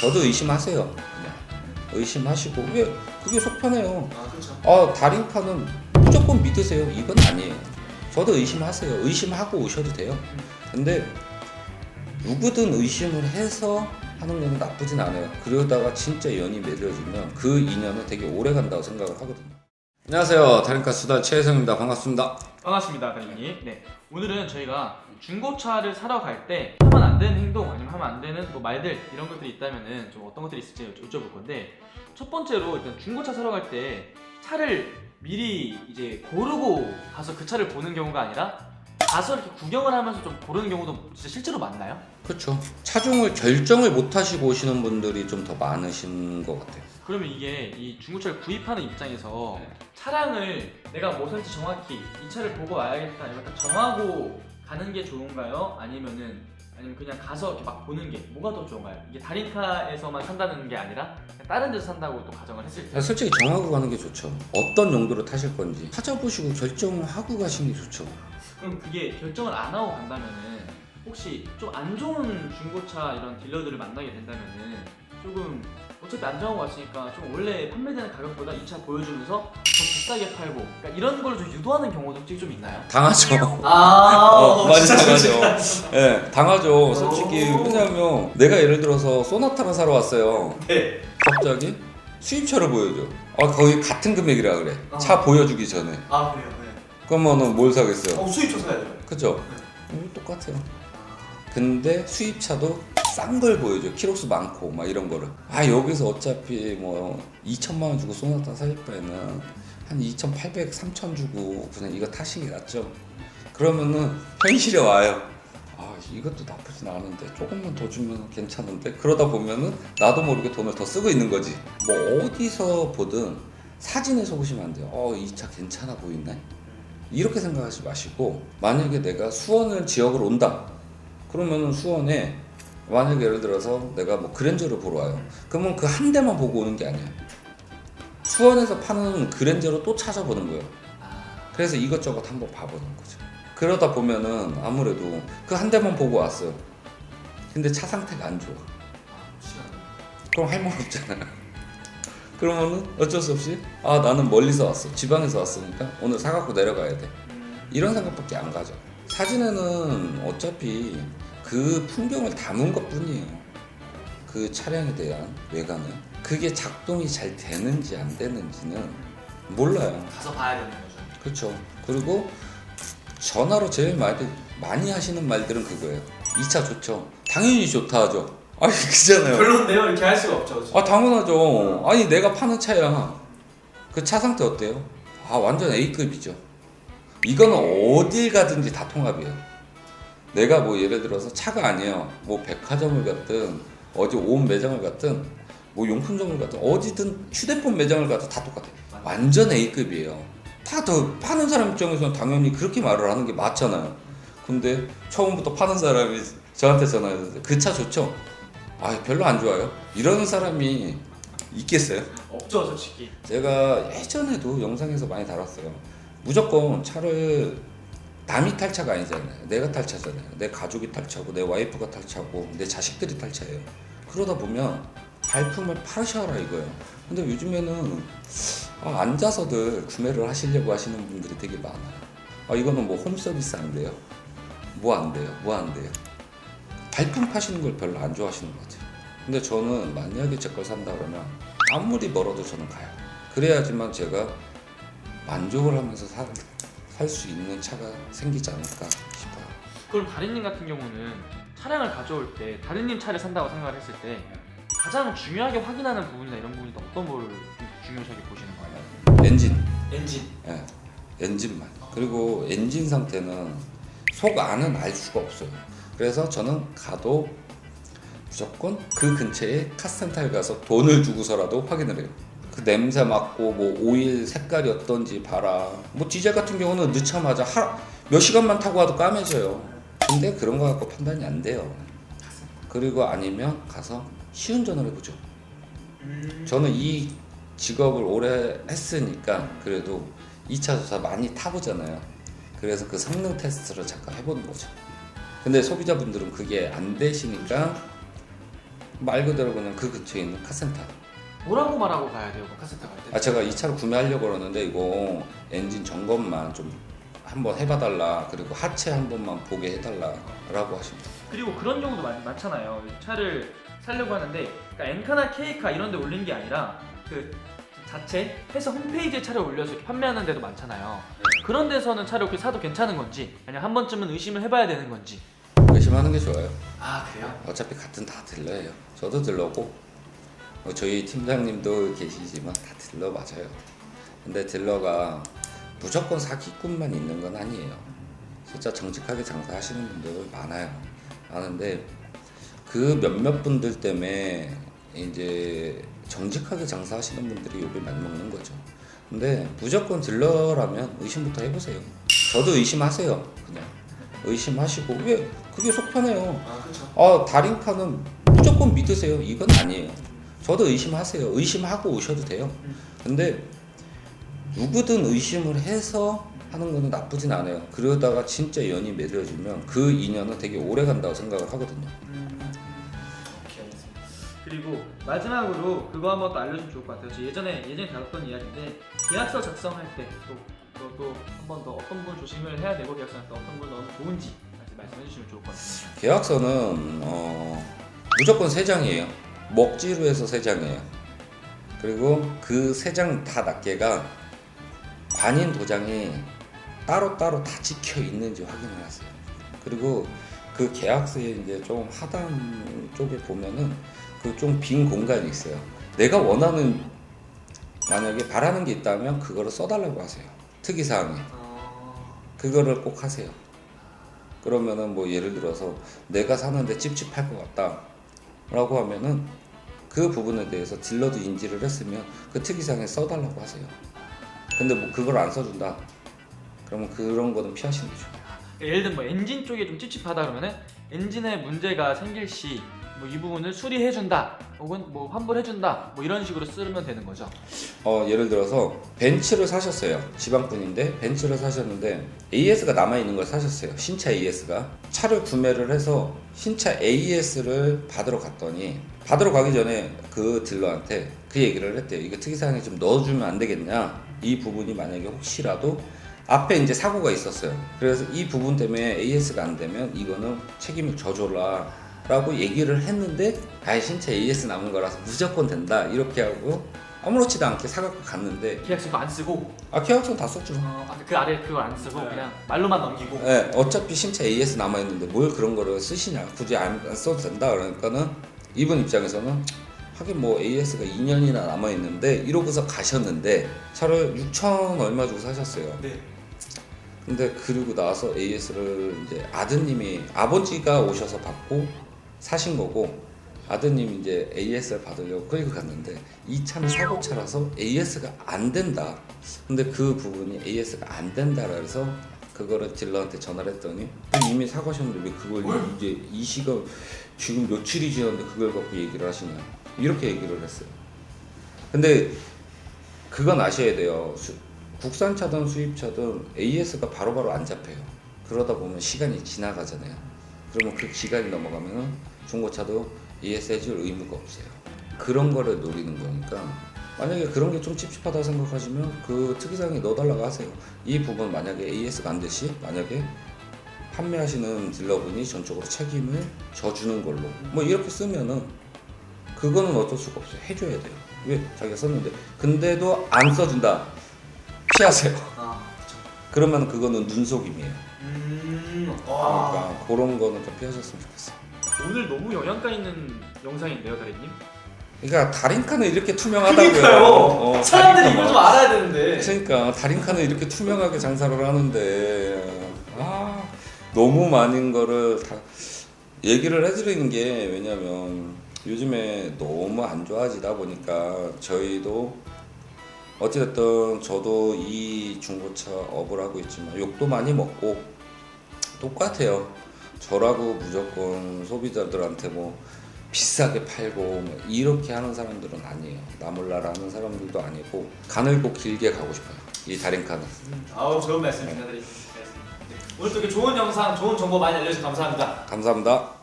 저도 의심하세요. 그냥 의심하시고 왜 그게 속 편해요. 그렇죠. 다림카는 무조건 믿으세요. 이건 아니에요. 저도 의심하세요. 의심하고 오셔도 돼요. 근데 누구든 의심을 해서 하는 거는 나쁘진 않아요. 그러다가 진짜 연이 맺어지면 그 인연은 되게 오래 간다고 생각을 하거든요. 안녕하세요. 다림카 수다 최혜성입니다. 반갑습니다. 반갑습니다, 다니님. 네, 오늘은 저희가 중고차를 사러 갈 때 하면 안 되는 행동 아니면 하면 안 되는 뭐 말들 이런 것들이 있다면은 좀 어떤 것들이 있을지 여쭤볼 건데, 첫 번째로 일단 중고차 사러 갈 때 차를 미리 이제 고르고 가서 그 차를 보는 경우가 아니라 가서 이렇게 구경을 하면서 좀 고르는 경우도 진짜 실제로 많나요? 그렇죠. 차종을 결정을 못 하시고 오시는 분들이 좀 더 많으신 것 같아요. 그러면 이게 이 중고차를 구입하는 입장에서 차량을 내가 뭐 살지 정확히 이 차를 보고 와야겠다 이렇게 정하고 가는 게 좋은가요? 아니면 그냥 가서 이렇게 막 보는 게 뭐가 더 좋은가요? 이게 다림카에서만 산다는 게 아니라 다른 데서 산다고 또 가정을 했을 때 솔직히 정하고 가는 게 좋죠. 어떤 용도로 타실 건지 찾아보시고 결정하고 가시는 게 좋죠. 그럼 그게 결정을 안 하고 간다면은 혹시 좀 안 좋은 중고차 이런 딜러들을 만나게 된다면은 조금 어차피 안 정하고 왔으니까 좀 원래 판매되는 가격보다 이 차 보여주면서 더 비싸게 팔고 그러니까 이런 걸 좀 유도하는 경우도 혹시 좀 있나요? 당하죠. 많이 진짜 당하죠. 네, 당하죠. 솔직히 왜냐면 내가 예를 들어서 소나타를 사러 왔어요. 네. 갑자기 수입차를 보여줘. 거의 같은 금액이라 그래. 차 보여주기 전에. 아 그래요? 네. 그러면은 뭘 사겠어요? 수입차 사야죠. 그죠? 똑같아요. 근데 수입차도 싼 걸 보여줘. 키로수 많고 막 이런 거를. 여기서 어차피 뭐 2천만 원 주고 소나타 살 바에는 한 2,800, 3천 주고 그냥 이거 타시는 게 낫죠. 그러면은 현실에 와요. 이것도 나쁘진 않은데 조금만 더 주면 괜찮은데 그러다 보면은 나도 모르게 돈을 더 쓰고 있는 거지. 뭐 어디서 보든 사진에 속으시면 안 돼요. 이 차 괜찮아 보이네. 이렇게 생각하지 마시고 만약에 내가 수원을 지역으로 온다. 그러면은 수원에 만약에 예를 들어서 내가 뭐 그랜저를 보러 와요. 그러면 그 한 대만 보고 오는 게 아니야. 수원에서 파는 그랜저로 또 찾아보는 거예요. 그래서 이것저것 한번 봐보는 거죠. 그러다 보면은 아무래도 그 한 대만 보고 왔어요. 근데 차 상태가 안 좋아. 그럼 할 말 없잖아요. 그러면은 어쩔 수 없이 나는 멀리서 왔어. 지방에서 왔으니까 오늘 사갖고 내려가야 돼. 이런 생각밖에 안 가죠. 사진에는 어차피 그 풍경을 담은 것 뿐이에요. 그 차량에 대한 외관은. 그게 작동이 잘 되는지 안 되는지는 몰라요. 가서 봐야 되는 거죠. 그렇죠. 그리고 전화로 제일 많이 하시는 말들은 그거예요. 이 차 좋죠. 당연히 좋다 하죠. 그잖아요. 별론데요? 이렇게 할 수가 없죠. 당연하죠. 내가 파는 차야. 그 차 상태 어때요? 완전 A급이죠. 이거는 어딜 가든지 다 통합이에요. 내가 뭐 예를 들어서 차가 아니에요. 뭐 백화점을 갔든 어디 온 매장을 갔든 뭐 용품점을 갔든 어디든 휴대폰 매장을 가도 다 똑같아요. 완전 A급이에요. 다 더 파는 사람 입장에서는 당연히 그렇게 말을 하는 게 맞잖아요. 근데 처음부터 파는 사람이 저한테 전화해서 그 차 좋죠? 별로 안 좋아요? 이러는 사람이 있겠어요? 없죠, 솔직히. 제가 예전에도 영상에서 많이 다뤘어요. 무조건 차를 남이 탈 차가 아니잖아요. 내가 탈 차잖아요. 내 가족이 탈 차고 내 와이프가 탈 차고 내 자식들이 탈 차예요. 그러다 보면 발품을 파셔라 이거예요. 근데 요즘에는 앉아서들 구매를 하시려고 하시는 분들이 되게 많아요. 이거는 뭐 홈서비스 안 돼요? 뭐 안 돼요? 뭐 안 돼요? 발품 파시는 걸 별로 안 좋아하시는 것 같아요. 근데 저는 만약에 제 걸 산다 그러면 아무리 멀어도 저는 가요. 그래야지만 제가 만족을 하면서 살 수 있는 차가 생기지 않을까 싶어요. 그럼 다리님 같은 경우는 차량을 가져올 때 다리님 차를 산다고 생각을 했을 때 가장 중요하게 확인하는 부분이나 이런 부분이 어떤 걸 중요하게 보시는 거예요? 엔진. 네, 엔진만. 그리고 엔진 상태는 속 안은 알 수가 없어요. 그래서 저는 가도 무조건 그 근처에 카센터에 가서 돈을 주고서라도 확인을 해요. 그 냄새 맡고 뭐 오일 색깔이 어떤지 봐라. 뭐 디젤 같은 경우는 넣자마자 몇 시간만 타고 와도 까매져요. 근데 그런 거 갖고 판단이 안 돼요. 그리고 아니면 가서 시운전을 해보죠. 저는 이 직업을 오래 했으니까 그래도 2차 조사 많이 타보잖아요. 그래서 그 성능 테스트를 잠깐 해보는 거죠. 근데 소비자분들은 그게 안 되시니까 말 그대로 그냥 그 근처에 있는 카센터. 뭐라고 말하고 가야 돼요? 그 카센터 갈 때? 제가 이 차를 구매하려고 그러는데 이거 엔진 점검만 좀 한번 해봐달라, 그리고 하체 한 번만 보게 해달라라고 하십니다. 그리고 그런 경우도 많잖아요. 차를 사려고 하는데 그러니까 엔카나 K카 이런 데 올린 게 아니라 그 자체 회사 홈페이지에 차를 올려서 이렇게 판매하는 데도 많잖아요. 그런 데서는 차를 이렇게 사도 괜찮은 건지 아니면 한 번쯤은 의심을 해봐야 되는 건지. 의심하는 게 좋아요. 아 그래요? 어차피 같은 다 딜러예요. 저도 딜러고 저희 팀장님도 계시지만 다 딜러 맞아요. 근데 딜러가 무조건 사기꾼만 있는 건 아니에요. 진짜 정직하게 장사하시는 분들 많아요. 많은데 그 몇몇 분들 때문에 이제 정직하게 장사하시는 분들이 욕을 많이 먹는 거죠. 근데 무조건 딜러라면 의심부터 해보세요. 저도 의심하세요. 그냥 의심하시고, 왜 그게 속 편해요. 다림카는 무조건 믿으세요. 이건 아니에요. 저도 의심하세요. 의심하고 오셔도 돼요. 근데 누구든 의심을 해서 하는 거는 나쁘진 않아요. 그러다가 진짜 연이 맺어지면 그 인연은 되게 오래 간다고 생각을 하거든요. 오케이, 알겠습니다. 그리고 마지막으로 그거 한번 또 알려주면 좋을 것 같아요. 저 예전에 다뤘던 이야기인데 계약서 작성할 때 또 한 번 더 어떤 분 조심을 해야 되고 계약서는 또 어떤 분 넣으면 좋은지 같이 말씀해 주시면 좋을 것 같습니다. 계약서는 무조건 3장이에요. 먹지로 해서 3장이에요. 그리고 그 3장 다 낱개가 관인 도장이 따로따로 다 찍혀 있는지 확인을 하세요. 그리고 그 계약서에 이제 좀 하단 쪽에 보면은 그 좀 빈 공간이 있어요. 내가 원하는, 만약에 바라는 게 있다면 그거를 써달라고 하세요. 특이사항에. 그거를 꼭 하세요. 그러면은 뭐 예를 들어서 내가 사는데 찝찝할 것 같다 라고 하면은 그 부분에 대해서 딜러도 인지를 했으면 그 특이사항에 써달라고 하세요. 근데 뭐 그걸 안 써준다 그러면 그런 거는 피하시는 게 좋아요. 예를 들면 뭐 엔진 쪽에 좀 찝찝하다 그러면은 엔진에 문제가 생길 시 뭐 이 부분을 수리해준다 혹은 뭐 환불해준다 뭐 이런 식으로 쓰면 되는 거죠. 예를 들어서 벤츠를 사셨어요. 지방분인데 벤츠를 사셨는데 AS가 남아있는 걸 사셨어요. 신차 AS가. 차를 구매를 해서 신차 AS를 받으러 갔더니, 받으러 가기 전에 그 딜러한테 그 얘기를 했대요. 이거 특이사항에 좀 넣어주면 안 되겠냐. 이 부분이 만약에 혹시라도 앞에 이제 사고가 있었어요. 그래서 이 부분 때문에 AS가 안 되면 이거는 책임을 져줘라 라고 얘기를 했는데, 신차 AS 남은 거라서 무조건 된다 이렇게 하고 아무렇지도 않게 사갖고 갔는데 계약서도 안 쓰고 계약서는 다 썼죠. 그 아래 그걸 안 쓰고 그냥 말로만 넘기고. 네, 어차피 신차 AS 남아있는데 뭘 그런 거를 쓰시냐, 굳이 안 써도 된다. 그러니까는 이분 입장에서는 하긴 뭐 AS가 2년이나 남아있는데 이러고서 가셨는데 차를 6천 얼마 주고 사셨어요. 네. 근데 그리고 나서 AS를 이제 아버지가 오셔서 받고 사신 거고, 아드님이 이제 AS를 받으려고 끌고 갔는데 이 차는 사고차라서 AS가 안 된다. 근데 그 부분이 AS가 안 된다 그래서 그거를 딜러한테 전화를 했더니 이미 사가셨는데 왜 그걸 이제 이 시간 지금 며칠이 지났는데 그걸 갖고 얘기를 하시냐, 이렇게 얘기를 했어요. 근데 그건 아셔야 돼요. 국산차든 수입차든 AS가 바로바로 안 잡혀요. 그러다 보면 시간이 지나가잖아요. 그러면 그 기간이 넘어가면 중고차도 AS 해줄 의무가 없어요. 그런 거를 노리는 거니까 만약에 그런 게 좀 찝찝하다고 생각하시면 그 특이사항에 넣어달라고 하세요. 이 부분 만약에 AS가 안 되시, 만약에 판매하시는 딜러분이 전적으로 책임을 져주는 걸로 뭐 이렇게 쓰면은 그거는 어쩔 수가 없어요. 해줘야 돼요. 왜? 자기가 썼는데. 근데도 안 써준다, 피하세요. 그렇죠. 그러면 그거는 눈속임이에요. 그러니까 그런 거는 좀 피하셨으면 좋겠어요. 오늘 너무 영양가 있는 영상인데요, 다리님? 그러니까 다림카는 이렇게 투명하다고요. 그러니까요. 사람들이 다림카만. 이걸 좀 알아야 되는데. 그러니까 다림카는 이렇게 투명하게 장사를 하는데 너무 많은 거를 다 얘기를 해드리는 게, 왜냐면 요즘에 너무 안 좋아지다 보니까 저희도 어찌됐든 저도 이 중고차 업을 하고 있지만 욕도 많이 먹고 똑같아요. 저라고 무조건 소비자들한테 뭐 비싸게 팔고 뭐 이렇게 하는 사람들은 아니에요. 나몰라라 하는 사람들도 아니고 가늘고 길게 가고 싶어요, 이 다림카는. 아우, 좋은 말씀입니다, 다리님. 오늘 또 이렇게 좋은 영상, 좋은 정보 많이 알려주셔서 감사합니다. 감사합니다.